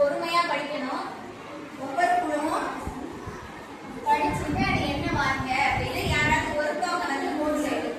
பொறுமையா படிக்கணும். ஒவ்வொரு குழுவும் படிச்சுட்டு அது என்ன வாங்க அப்படின்னு யாராவது ஒருத்தவங்க வந்து போர்டு எழுதணும்.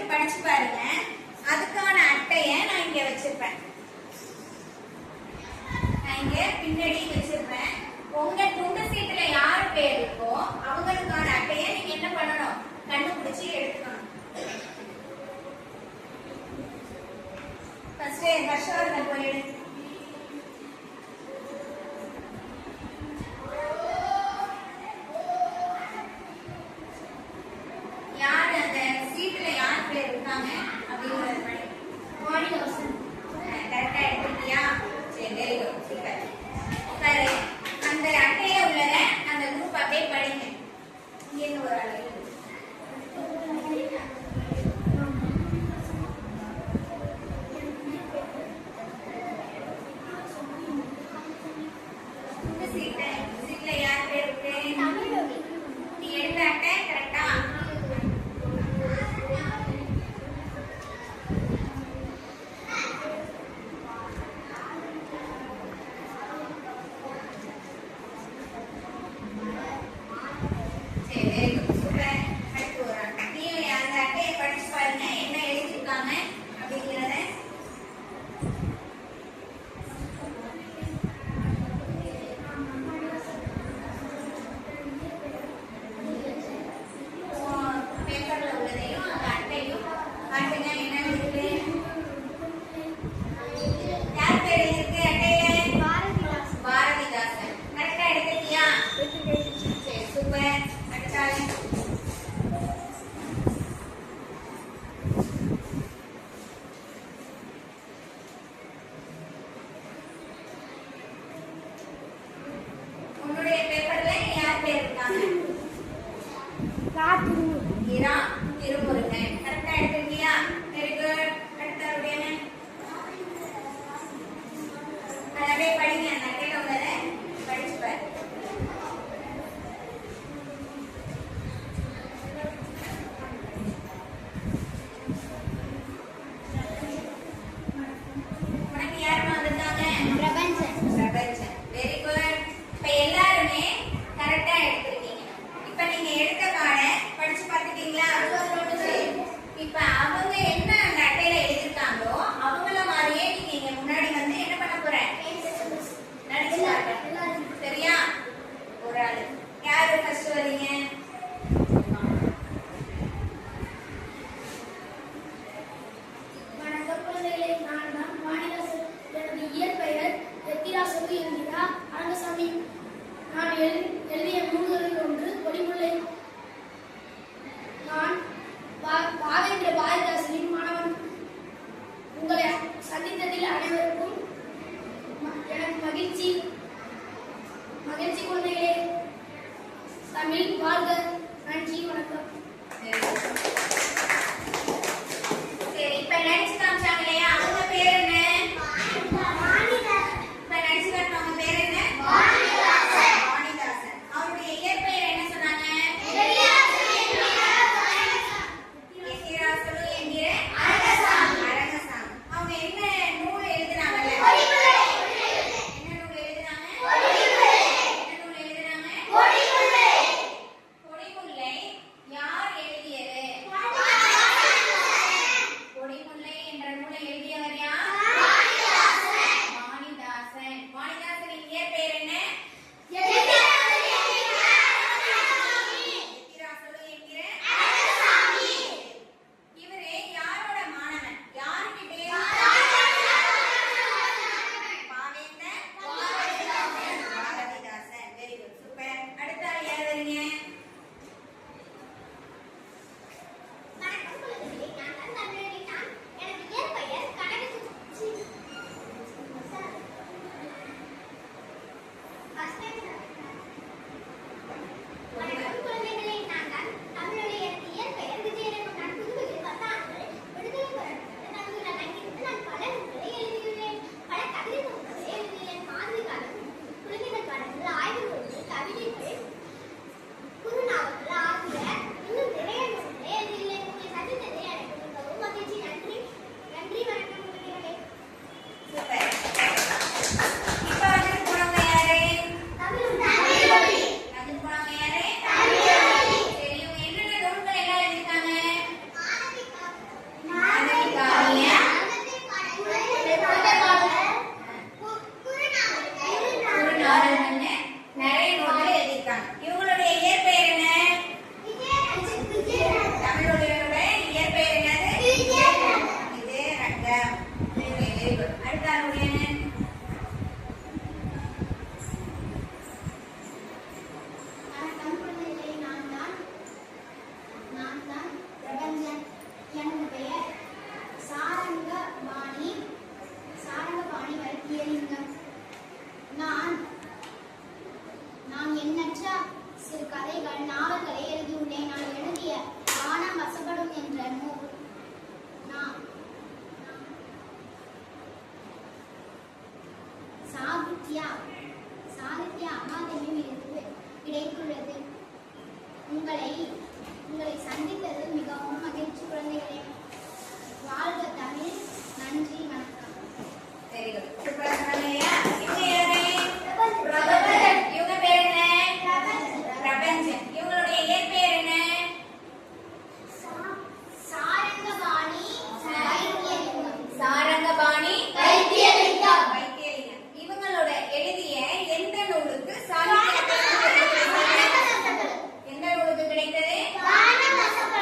படிச்சு பாருங்க. அதுக்கான அட்டைய நான் இங்க வச்சிருப்பேன். நான் இங்க பின்னாடி வச்சிருப்பேன். உங்க துண்டு சீட்டுல யார் பேர் இருக்கோ அவங்களுக்கான அட்டைய நீங்க என்ன பண்ணணும்? கண்டுபிடிச்சு எடுத்துக்கணும். ஃபர்ஸ்ட் ஹர்ஷவர்தன் போய் எடு. தமிழ் வாழ்க. நன்றி, வணக்கம். சரி, இப்ப நடிச்சு காமிச்சாங்க இல்லையா, அவங்க பேர் என்ன? இப்ப நடிச்சு காட்டினவங்க பேர் என்ன? வாணிதாசன். அவருடைய இயற்பெயர் என்ன சொன்னாங்க? எத்திராசலு என்கிற அரங்கசாமி. அவங்க என்ன நூல் எழுதினாங்கல்ல? என்ன நூல் எழுதினாங்க? பொடிமுல்லை. யார் எழுதியது? பொடிமுல்லை என்ற நூலை எழுதியவர் யார்? வாணிதாசன். வாணிதாசனின் இயற்பெயர் என்ன? எத்திராசலு என்கிற அரங்கசாமி. இவரே யாரோட மாணவன்? யாருக்கிட்டே? Pavendar Bharathidasan. Very good, super. அடுத்த ஆள் யார் வரீங்க? வணக்கம் குழந்தைகளே, நான் தான் தமிழடி. எனது இயற்பெயர் கனகசுச்சி. வணக்கம் குழந்தைகளே, நான் தான் தமிழடி. எனது இயற்பெயர் விஜயரங்கம். நான் புதுவையில் 10 ஆண்டுகள் விடுதலை போராட்டத்தில் தந்துள்ள நங்கிருந்து நான் பல நூல்களை எழுதியுள்ளேன். பல கவிதை நூல்களை எழுதியுள்ளேன். மாதிரி காலம், குழந்தைகள் பாடல்கள், ஆய்வு நூல்கள், கவிதைகள், குறுநாவல்கள் ஆகிய இன்னும் நிறைய நூல்களை எழுதியுள்ளேன். உங்களை சந்தித்ததை எனக்கு மிகவும் மகிழ்ச்சி. நன்றி. நன்றி, வணக்கம் குழந்தைகளே. சூப்பர். இப்ப வந்துட்டு போனவங்க யாரு? தமிழ் வந்துட்டு போனவங்க யாரு? சரி, இவங்க என்னென்ன நூல்கள் எல்லாம் எழுதியிருக்காங்க? மாணவி காவியம், குறுநாவல்கள்னு நிறைய நூல்கள் எழுதியிருக்காங்க. இவங்களுடைய இயற்பெயர் என்ன? தமிழுடைய இயற்பெயர் என்னது? விஜயரங்கம். Very good. அடுத்த ஆளுடைய வணக்கம் குழந்தைகளே, நான் தான் பிரபஞ்சன். எனது பெயர் சாரங்கபாணி வைத்தியலிங்கம். நான் எண்ணற்ற சிறு கதைகள், நாவல்களை எழுதியுள்ளேன். நான் எழுதிய வானம் வசப்படும் என்ற நூல் சாகித்ய அகாதமி விருது கிடைத்துள்ளது. உங்களை சந்தித்தது மிகவும் மகிழ்ச்சி குழந்தைகளே. வாழ்க தமிழ். நன்றி, வணக்கம். Very good. சூப்பரா சொன்னாங்க இல்லையா? இவங்க யாரு? பிரபஞ்சன். இவங்க பேர் என்ன? பிரபஞ்சன். இவங்களுடைய இயற்பெயர் என்ன? சாரங்கபாணி வைத்தியலிங்கம். சாரங்கபாணி வைத்தியலிங்கம். வைத்தியலிங்கம். இவங்களோட எழுதிய எந்த நூலுக்கு சாகித்ய அகாதமி விருது கிடைத்தது? எந்த நூலுக்கு கிடைத்தது? வானம் வசப்படும்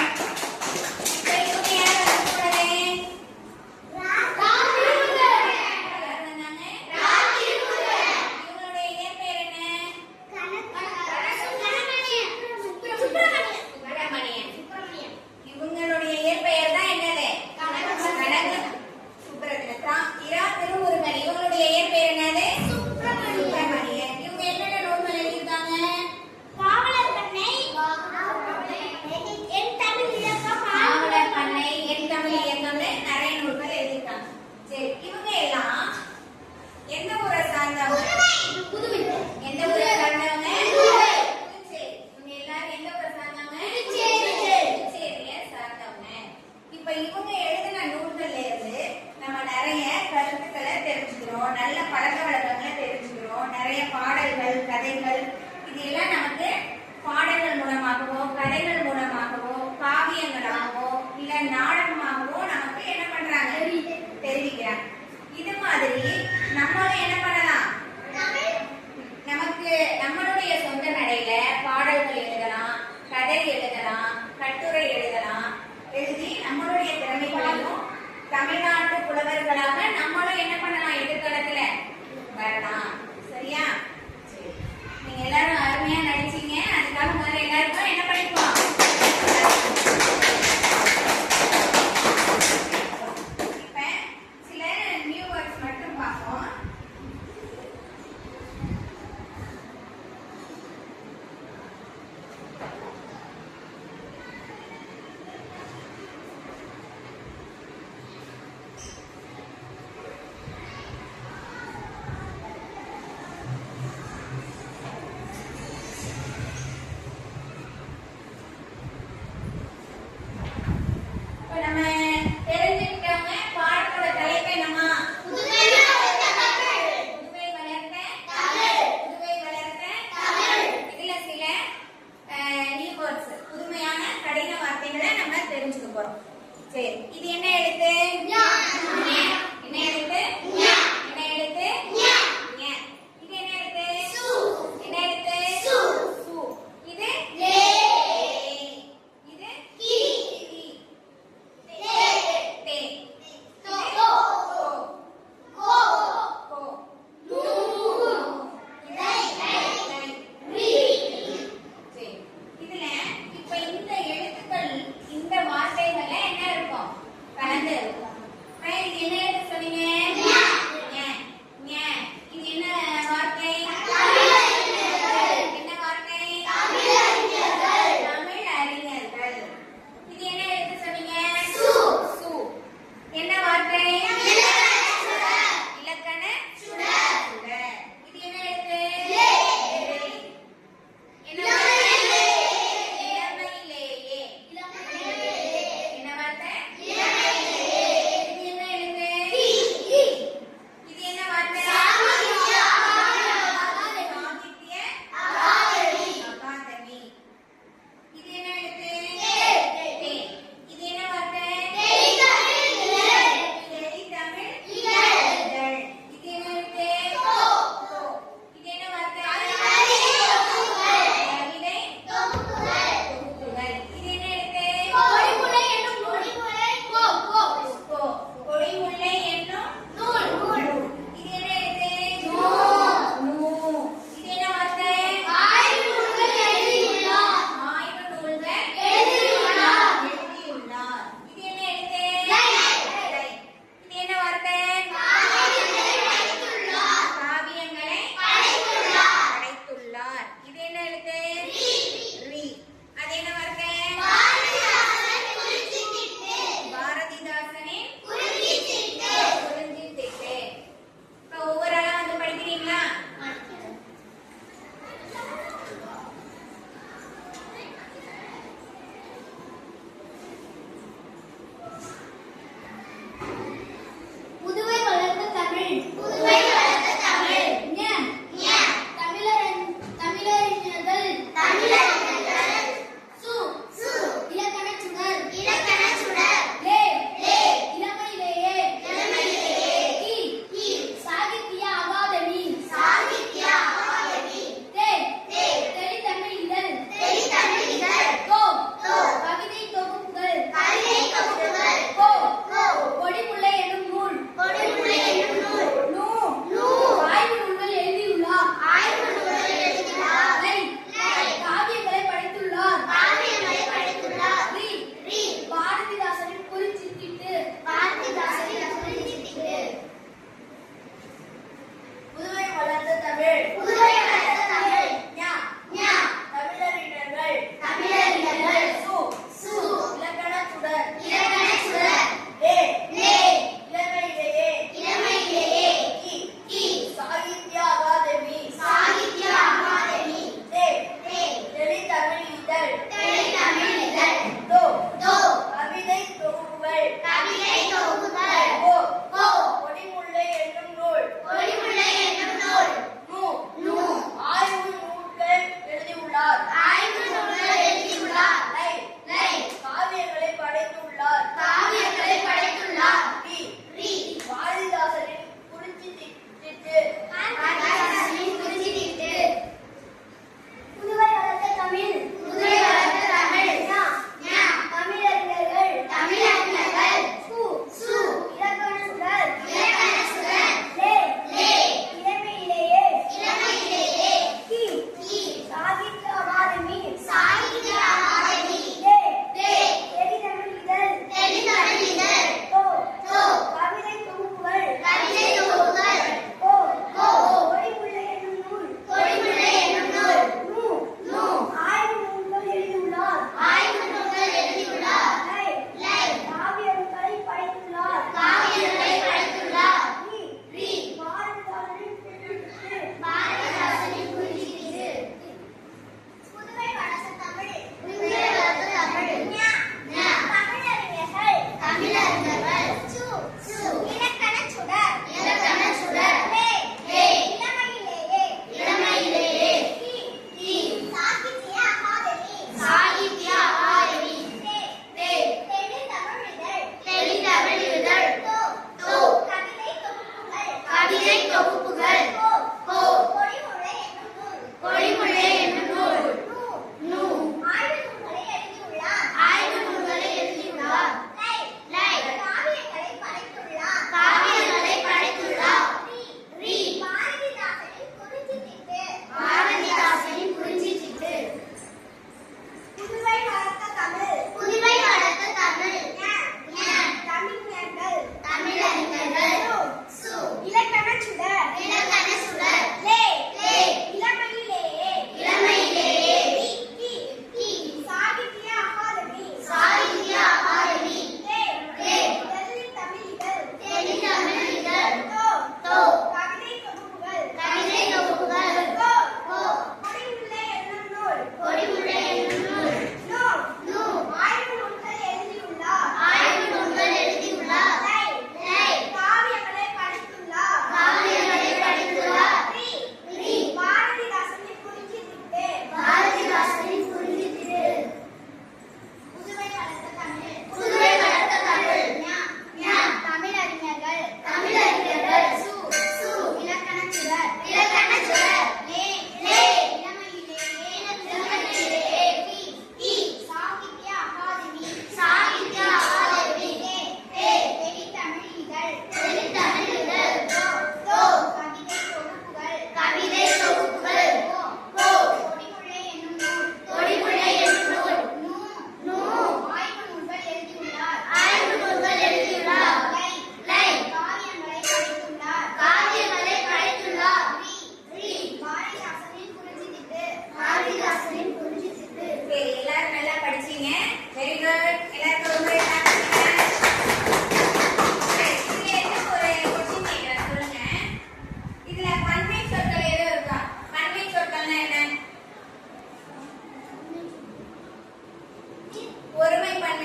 இப்ப இவங்க யார் வந்து போனது? யார் வந்தாங்க? இவங்களுடைய இயற்பெயர் என்ன? சுப்பிரமணியன். இவங்களுடைய இயற்பெயர் தான் என்னது? கனக சுப்பிரமணியன். இரா திருமுருகன். இவங்களுடைய இயற்பெயர் என்னது? சுப்பிரமணியன். இவங்க என்னென்ன நூல்கள் எழுதியிருக்காங்க? பாவலர் பண்ணை, என் தமிழ் இயக்கம்னு நிறைய நூல்கள் எழுதியிருக்காங்க. சரி, இவங்க எல்லாம் எந்த ஊரை சார்ந்தவங்க? எந்த ஊரை சார்ந்தவங்க? புதுச்சேரி. இவங்க எல்லாரும் எந்த ஊரை சார்ந்தவங்க? புதுச்சேரியை சார்ந்தவங்க. இப்ப இவங்க எழுதின நூல்கள்ல இருந்து நம்ம நிறைய கருத்துக்களை தெரிஞ்சுக்கிறோம், நல்ல பழக்க வழக்கங்களை தெரிஞ்சுக்கிறோம், நிறைய பாடல்கள், கதைகள், இது எல்லாம் நமக்கு பாடல்கள் மூலமாகவோ, கதைகள் மூலமாகவோ, காவியங்களாகவோ, இல்ல நாடகமாகவோ நமக்கு என்ன பண்றாங்க? தெரிவிக்கிறாங்க. இது மாதிரி நம்மளும் என்ன பண்ணலாம்? நமக்கு நம்மளுடைய சொந்த நடையில பாடல்கள் எழுதலாம், கதை எழுதலாம், கட்டுரை எழுதலாம். எழுதி நம்மளுடைய திறமைகளையும் தமிழ்நாட்டு புலவர்களாக நம்மளும் என்ன பண்ணலாம்? எதிர்காலத்துல வரலாம். சரியா? சரி. நீங்க எல்லாரும் அருமையா நடிச்சீங்க. அதுக்காக முதல்ல எல்லாருக்கும் என்ன பண்ணிப்போம்? இப்ப சில நியூ வேர்ட்ஸ் மட்டும் பார்ப்போம். இப்ப நம்ம தெரிஞ்சுக்கிட்டவங்க பாடத்தோட தலைப்பு என்னமா? புதுமை வளர்த்த தமிழ். இதுல சில நியூ வேர்ட்ஸ், புதுமையான கடின வார்த்தைகளை நம்ம தெரிஞ்சுக்க போறோம். சரி, இது என்ன எழுத்து? என்ன எழுத்து? என்ன எழுத்து? ஞ. இது என்ன எழுத்து? என்ன எழுத்து? சு. இது இது கி. டே. கோ. லை. சரி. இதுல இப்ப இந்த எழுத்துக்கள், இந்த வார்த்தைகள்ல என்ன இருக்கும்? கலந்து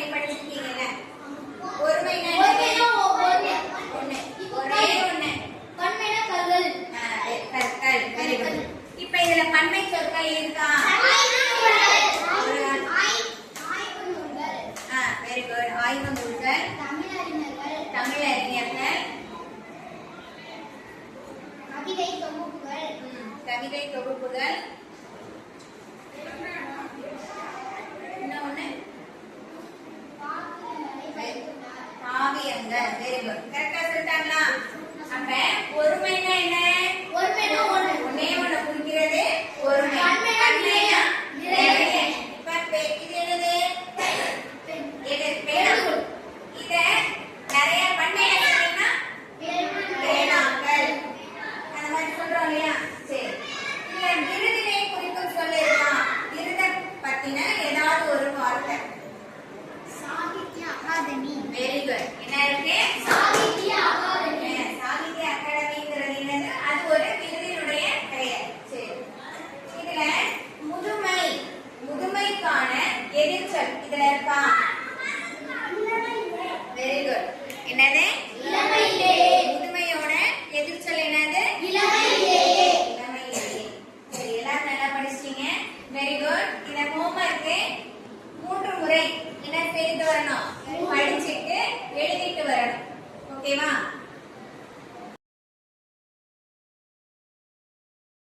பன்மை படிச்சிருக்கீங்கல்ல ஒருமைனா ஒருமைனா ஒண்ணு. ஒண்ணு ஒரே ஒண்ணு பன்மைனா கல்கள். கற்கள் வெரி குட் இப்போ இதுல பன்மை சொற்கள் இருக்கா வெரி குட் ஆய்வு நூல்கள் தமிழறிஞர்கள் கவிதை தொகுப்புகள் என்ன ஒண்ணு காவியங்கள் வெரி குட் கரெக்டா சொல்லிட்டாங்களா அப்ப ஒருமைனா என்ன ஒருமைனா ஒண்ணு. ஒண்ணே ஒண்ணு குறிக்கிறது ஒருமை பன்மைனா பன்மைனா நிறைய. நிறைய. இப்ப இது என்னது இது பேனா இத நிறைய பன்மையா சொன்னீங்கன்னா பேனாக்கள் அந்த மாதிரி சொல்றோம் இல்லையா சரி இல்ல விருதினை குறிக்கும் சொல்ல இருக்கா விருத பத்தின ஏதாவது ஒரு வார்த்தை வெரி குட் என்ன இருக்கு சாகித்ய அகாடமிங்கிறது என்னது அது ஒரு விருதினுடைய பெயர் சரி இதுல முதுமைக்கான எதிர்ச்சொல் இதுல இருக்கா வெரி குட் என்னது முதுமையோட எதிர்ச்சொல் என்னது இளமையிலேயே சரி எல்லாரும் நல்லா படிச்சிட்டீங்க வெரி குட் இந்த ஹோம்வொர்க்கு 3 முறை என்ன செய்து வரணும் படிச்சிட்டு எழுதிட்டு வரணும் ஓகேவா